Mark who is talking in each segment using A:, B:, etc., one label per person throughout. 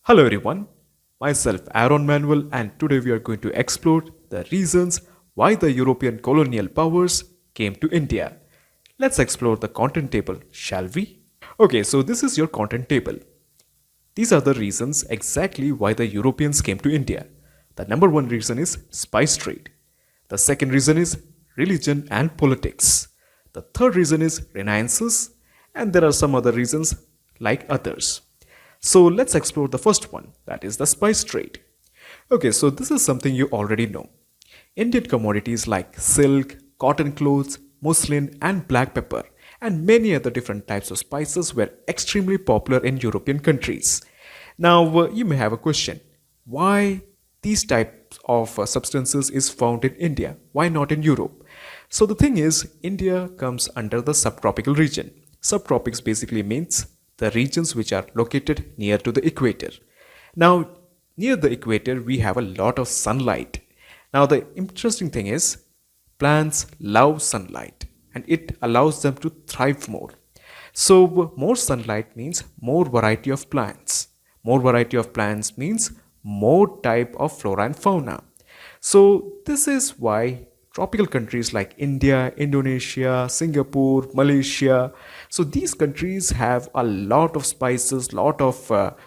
A: Hello everyone, myself Aaron Manuel, and today we are going to explore the reasons why the European colonial powers came to India. Let's explore the content table, shall we? Okay, so this is your content table. These are the reasons exactly why the Europeans came to India. The number one reason is spice trade. The second reason is religion and politics. The third reason is renaissances, and there are some other reasons like others. So let's explore the first one, that is the spice trade. Okay, so this is something you already know. Indian commodities like silk, cotton clothes, muslin, and black pepper, and many other different types of spices were extremely popular in European countries. Now, you may have a question. Why these types of substances is found in India? Why not in Europe? So the thing is, India comes under the subtropical region. Subtropics basically means the regions which are located near to the equator. Now, near the equator, we have a lot of sunlight. Now, the interesting thing is, plants love sunlight and it allows them to thrive more. So, more sunlight means more variety of plants. More variety of plants means more type of flora and fauna. So, this is why tropical countries like India, Indonesia, Singapore, Malaysia, so these countries have a lot of spices, lot of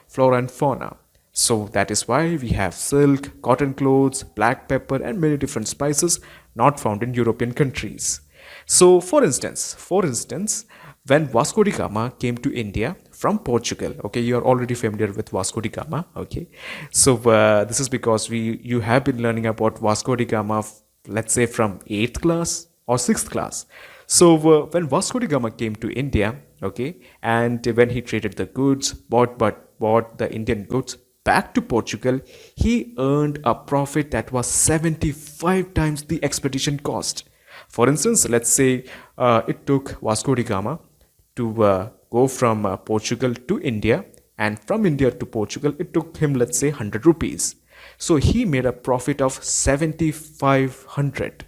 A: flora and fauna. So that is why we have silk, cotton clothes, black pepper, and many different spices not found in European countries. So, for instance, when Vasco da Gama came to India from Portugal, okay, you are already familiar with Vasco da Gama, okay. So this is because you have been learning about Vasco da Gama, let's say from 8th class or 6th class. So when Vasco da Gama came to India, okay, and when he traded the goods, bought the Indian goods back to Portugal, he earned a profit that was 75 times the expedition cost. For instance, let's say it took Vasco da Gama to go from Portugal to India, and from India to Portugal, it took him, let's say, 100 rupees. So he made a profit of 7,500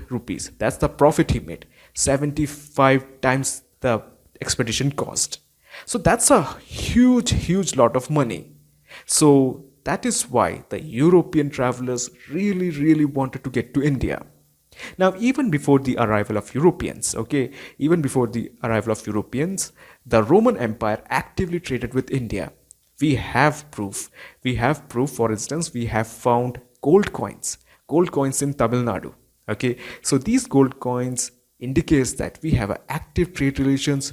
A: rupees. That's the profit he made. 75 times the expedition cost. So that's a huge lot of money. So that is why the European travelers really wanted to get to India. Now, even before the arrival of Europeans, okay, even before the arrival of Europeans, the Roman Empire actively traded with India. We have proof. For instance, we have found gold coins in Tamil Nadu. Okay, so these gold coins indicates that we have active trade relations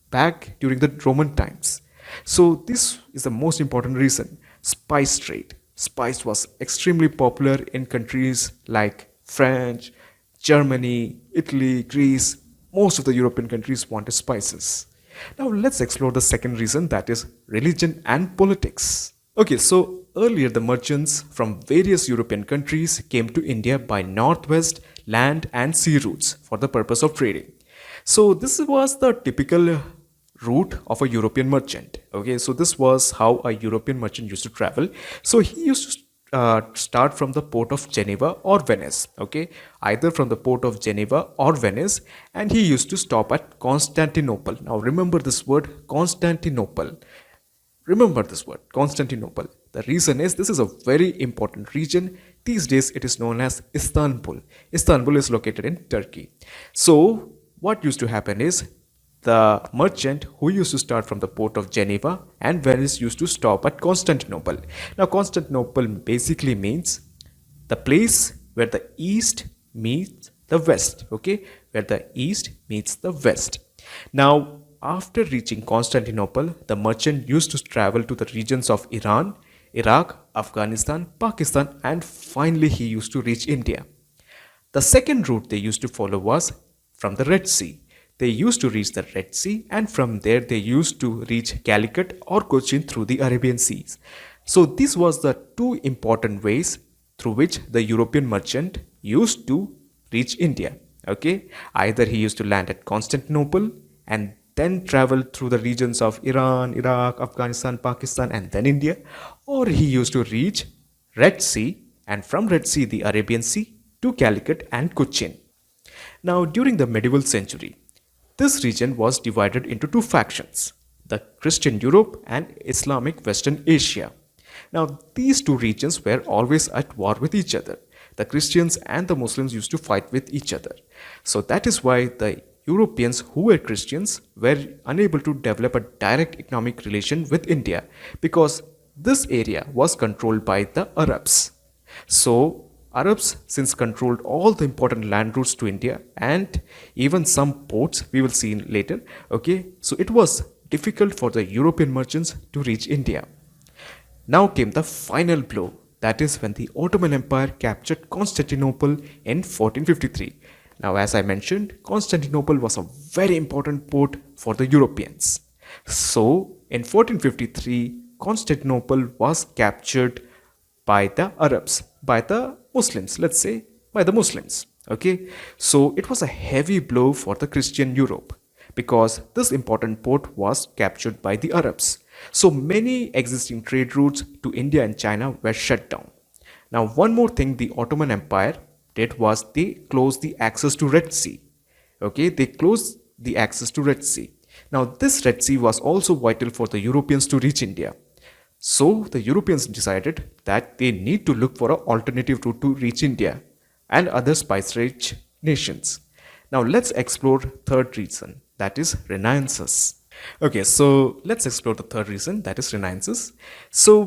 A: back during the Roman times. So this is the most important reason. Spice trade. Spice was extremely popular in countries like French, Germany, Italy, Greece. Most of the European countries wanted spices. Now let's explore the second reason, that is religion and politics. Okay, so earlier the merchants from various European countries came to India by northwest land and sea routes for the purpose of trading. So this was the typical route of a European merchant. Okay, so this was how a European merchant used to travel. So he used to start from the port of Geneva or Venice, okay, either from the port of Geneva or Venice, and he used to stop at Constantinople. Now remember this word, Constantinople. Remember this word, Constantinople. The reason is this is a very important region. These days it is known as Istanbul. Istanbul is located in Turkey. So what used to happen is the merchant who used to start from the port of Geneva and Venice used to stop at Constantinople. Now, Constantinople basically means the place where the east meets the west, okay, where the east meets the west. Now, after reaching Constantinople, the merchant used to travel to the regions of Iran, Iraq, Afghanistan, Pakistan, and finally he used to reach India. The second route they used to follow was from the Red Sea. They used to reach the Red Sea, and from there they used to reach Calicut or Cochin through the Arabian Seas. So this was the two important ways through which the European merchant used to reach India. Okay, either he used to land at Constantinople and then travel through the regions of Iran, Iraq, Afghanistan, Pakistan, and then India, or he used to reach Red Sea and from Red Sea the Arabian Sea to Calicut and Cochin. Now, during the medieval century, this region was divided into two factions. the Christian Europe and Islamic Western Asia. Now, these two regions were always at war with each other. The Christians and the Muslims used to fight with each other. So that is why the Europeans who were Christians were unable to develop a direct economic relation with India because this area was controlled by the Arabs. So Arabs since controlled all the important land routes to India and even some ports we will see later. Okay, so it was difficult for the European merchants to reach India. Now came the final blow, that is when the Ottoman Empire captured Constantinople in 1453. Now, as I mentioned, Constantinople was a very important port for the Europeans. So, in 1453, Constantinople was captured by the Arabs, by the Muslims, let's say, by the Muslims. Okay, so it was a heavy blow for the Christian Europe because this important port was captured by the Arabs. So many existing trade routes to India and China were shut down. Now, one more thing the Ottoman Empire did was they closed the access to Red Sea. Okay, they closed the access to Red Sea. Now, this Red Sea was also vital for the Europeans to reach India. So, the Europeans decided that they need to look for an alternative route to reach India and other spice-rich nations. Now, let's explore third reason, that is Renaissance. Okay, so let's explore the third reason, that is Renaissance. So,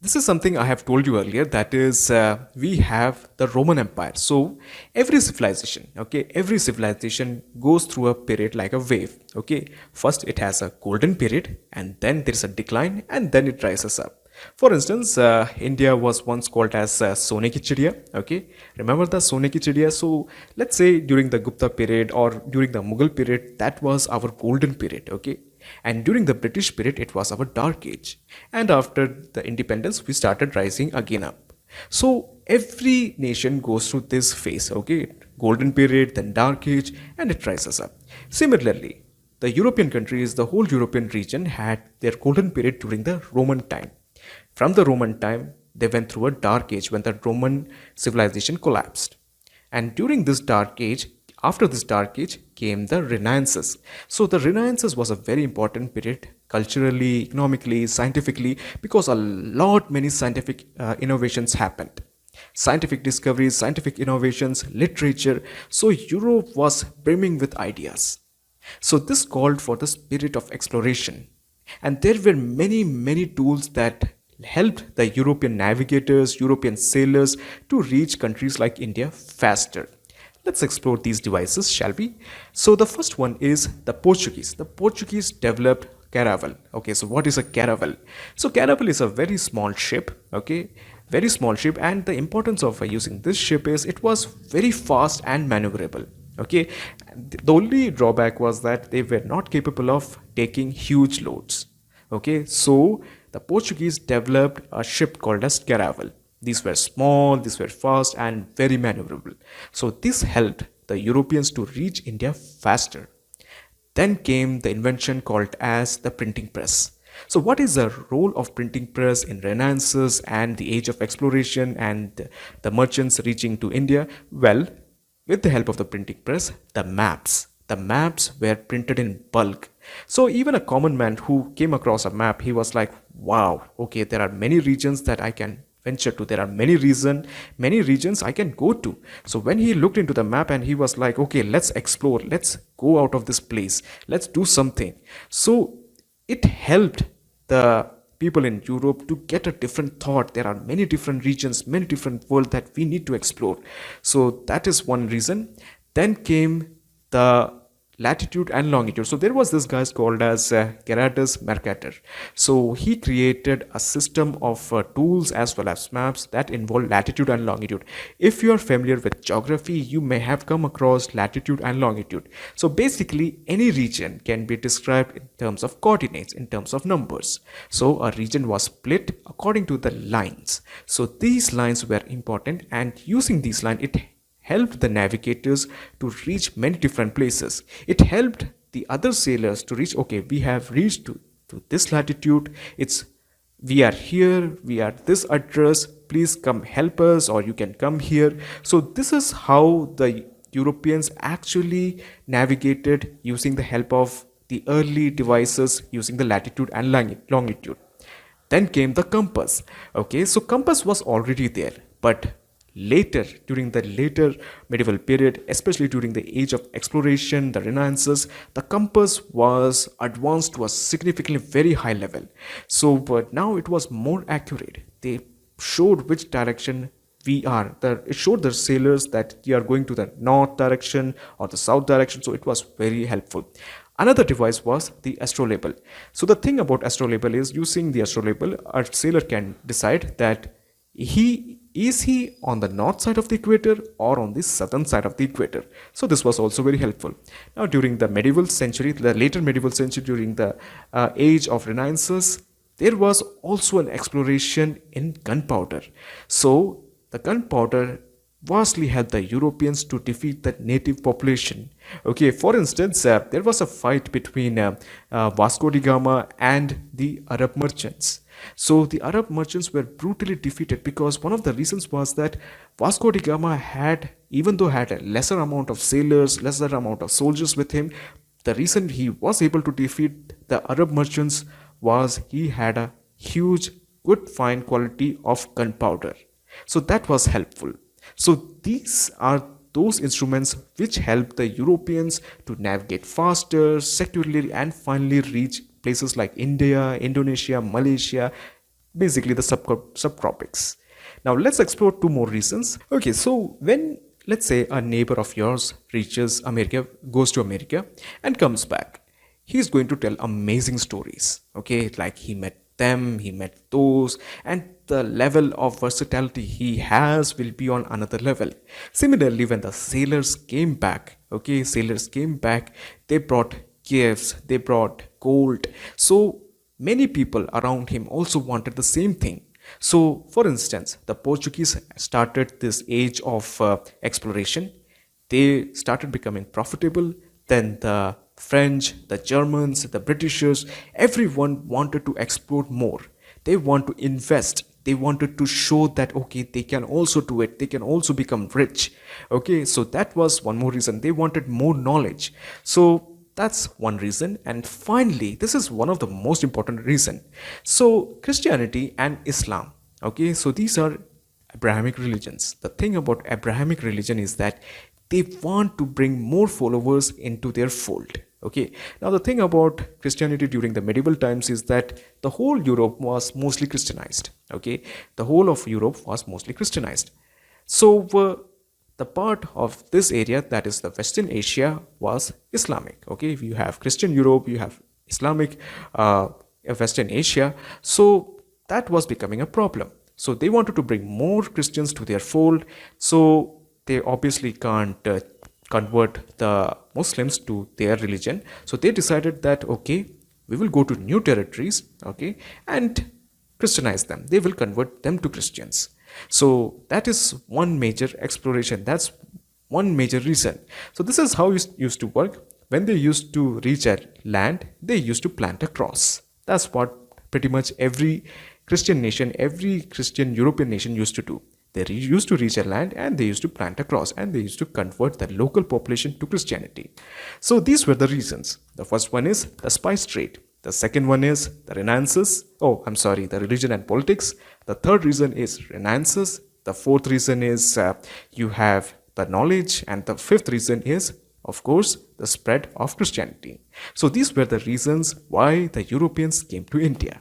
A: this is something I have told you earlier, that is we have the Roman Empire. So every civilization, okay, every civilization goes through a period like a wave. Okay, first it has a golden period and then there is a decline and then it rises up. For instance, India was once called as Sone ki Chidiya. Okay, remember the Sone ki Chidiya? So let's say during the Gupta period or during the Mughal period, that was our golden period. Okay, and during the British period, it was our dark age. And after the independence, we started rising again up. So every nation goes through this phase. Okay, golden period, then dark age, and it rises up. Similarly, the European countries, the whole European region had their golden period during the Roman time. From the Roman time, they went through a dark age when the Roman civilization collapsed. And during this dark age, after this dark age came the Renaissance. So the Renaissance was a very important period culturally, economically, scientifically because a lot many scientific innovations happened. Scientific discoveries, scientific innovations, literature. So Europe was brimming with ideas. So this called for the spirit of exploration. And there were many tools that helped the European navigators, European sailors to reach countries like India faster. Let's explore these devices, shall we? So the first one is the Portuguese. The Portuguese developed caravel. Okay, so what is a caravel? So caravel is a very small ship. Okay, very small ship, and the importance of using this ship is it was very fast and maneuverable. Okay, the only drawback was that they were not capable of taking huge loads. Okay, so the Portuguese developed a ship called as caravel. These were small, these were fast and very maneuverable. So this helped the Europeans to reach India faster. Then came the invention called as the printing press. So what is the role of printing press in Renaissance and the age of exploration and the merchants reaching to India? Well, with the help of the printing press, the maps were printed in bulk. So even a common man who came across a map, he was like, wow, okay, there are many regions that I can venture to. There are many regions I can go to. So when he looked into the map and he was like, okay, let's explore, let's go out of this place, let's do something. So it helped the people in Europe to get a different thought. There are many different regions, many different world that we need to explore. So that is one reason. Then came the latitude and longitude. So there was this guy called as Gerardus Mercator. So he created a system of tools as well as maps that involve latitude and longitude. If you are familiar with geography, you may have come across latitude and longitude. So basically any region can be described in terms of coordinates, in terms of numbers. So a region was split according to the lines. So these lines were important, and using these lines, it helped the navigators to reach many different places. It helped the other sailors to reach, okay, we have reached to this latitude, we are here, we are this address, please come help us, or you can come here. So this is how the Europeans actually navigated using the help of the early devices using the latitude and longitude. Then came the compass. Okay, so compass was already there, but later, during the later medieval period, especially during the age of exploration, the Renaissance, the compass was advanced to a significantly very high level. So, but now it was more accurate. They showed which direction we are. It showed the sailors that we are going to the north direction or the south direction. So it was very helpful. Another device was the astrolabe. So the thing about astrolabe is, using the astrolabe, a sailor can decide that he on the north side of the equator or on the southern side of the equator. So this was also very helpful. Now during the medieval century, the later medieval century, during the age of Renaissance, there was also an exploration in gunpowder. So the gunpowder vastly helped the Europeans to defeat the native population. Okay, for instance, there was a fight between Vasco da Gama and the Arab merchants. So the Arab merchants were brutally defeated because one of the reasons was that Vasco da Gama had, even though had a lesser amount of sailors, lesser amount of soldiers with him, the reason he was able to defeat the Arab merchants was he had a huge, good, fine quality of gunpowder. So that was helpful. So these are those instruments which help the Europeans to navigate faster, securely, and finally reach places like India, Indonesia, Malaysia, basically the subtropics. Now let's explore two more reasons. Okay, so when, let's say, a neighbor of yours reaches America, goes to America and comes back, he's going to tell amazing stories. Okay, like he met them, he met those, and the level of versatility he has will be on another level. Similarly, when the sailors came back, they brought gifts, they brought gold. So many people around him also wanted the same thing. So, for instance, the Portuguese started this age of exploration. They started becoming profitable. Then the French, the Germans, the Britishers, everyone wanted to explore more. They want to invest. They wanted to show that, okay, they can also do it. They can also become rich. Okay, so that was one more reason. They wanted more knowledge. So that's one reason. And finally, this is one of the most important reason. So Christianity and Islam. Okay, so these are Abrahamic religions. The thing about Abrahamic religion is that they want to bring more followers into their fold. Okay, now the thing about Christianity during the medieval times is that the whole Europe was mostly Christianized. Okay, the whole of Europe was mostly Christianized. So the part of this area, that is the Western Asia, was Islamic. Okay, you have Christian Europe, you have Islamic Western Asia. So that was becoming a problem. So they wanted to bring more Christians to their fold. So they obviously can't convert the Muslims to their religion. So they decided that, okay, we will go to new territories, okay, and Christianize them. They will convert them to Christians. So that is one major exploration. That's one major reason. So this is how it used to work. When they used to reach a land, they used to plant a cross. That's what pretty much every Christian nation, every Christian European nation used to do. They used to reach a land and they used to plant a cross and they used to convert the local population to Christianity. So these were the reasons. The first one is the spice trade. The second one is the Renaissance. The religion and politics. The third reason is Renaissance. The fourth reason is you have the knowledge. And the fifth reason is, of course, the spread of Christianity. So these were the reasons why the Europeans came to India.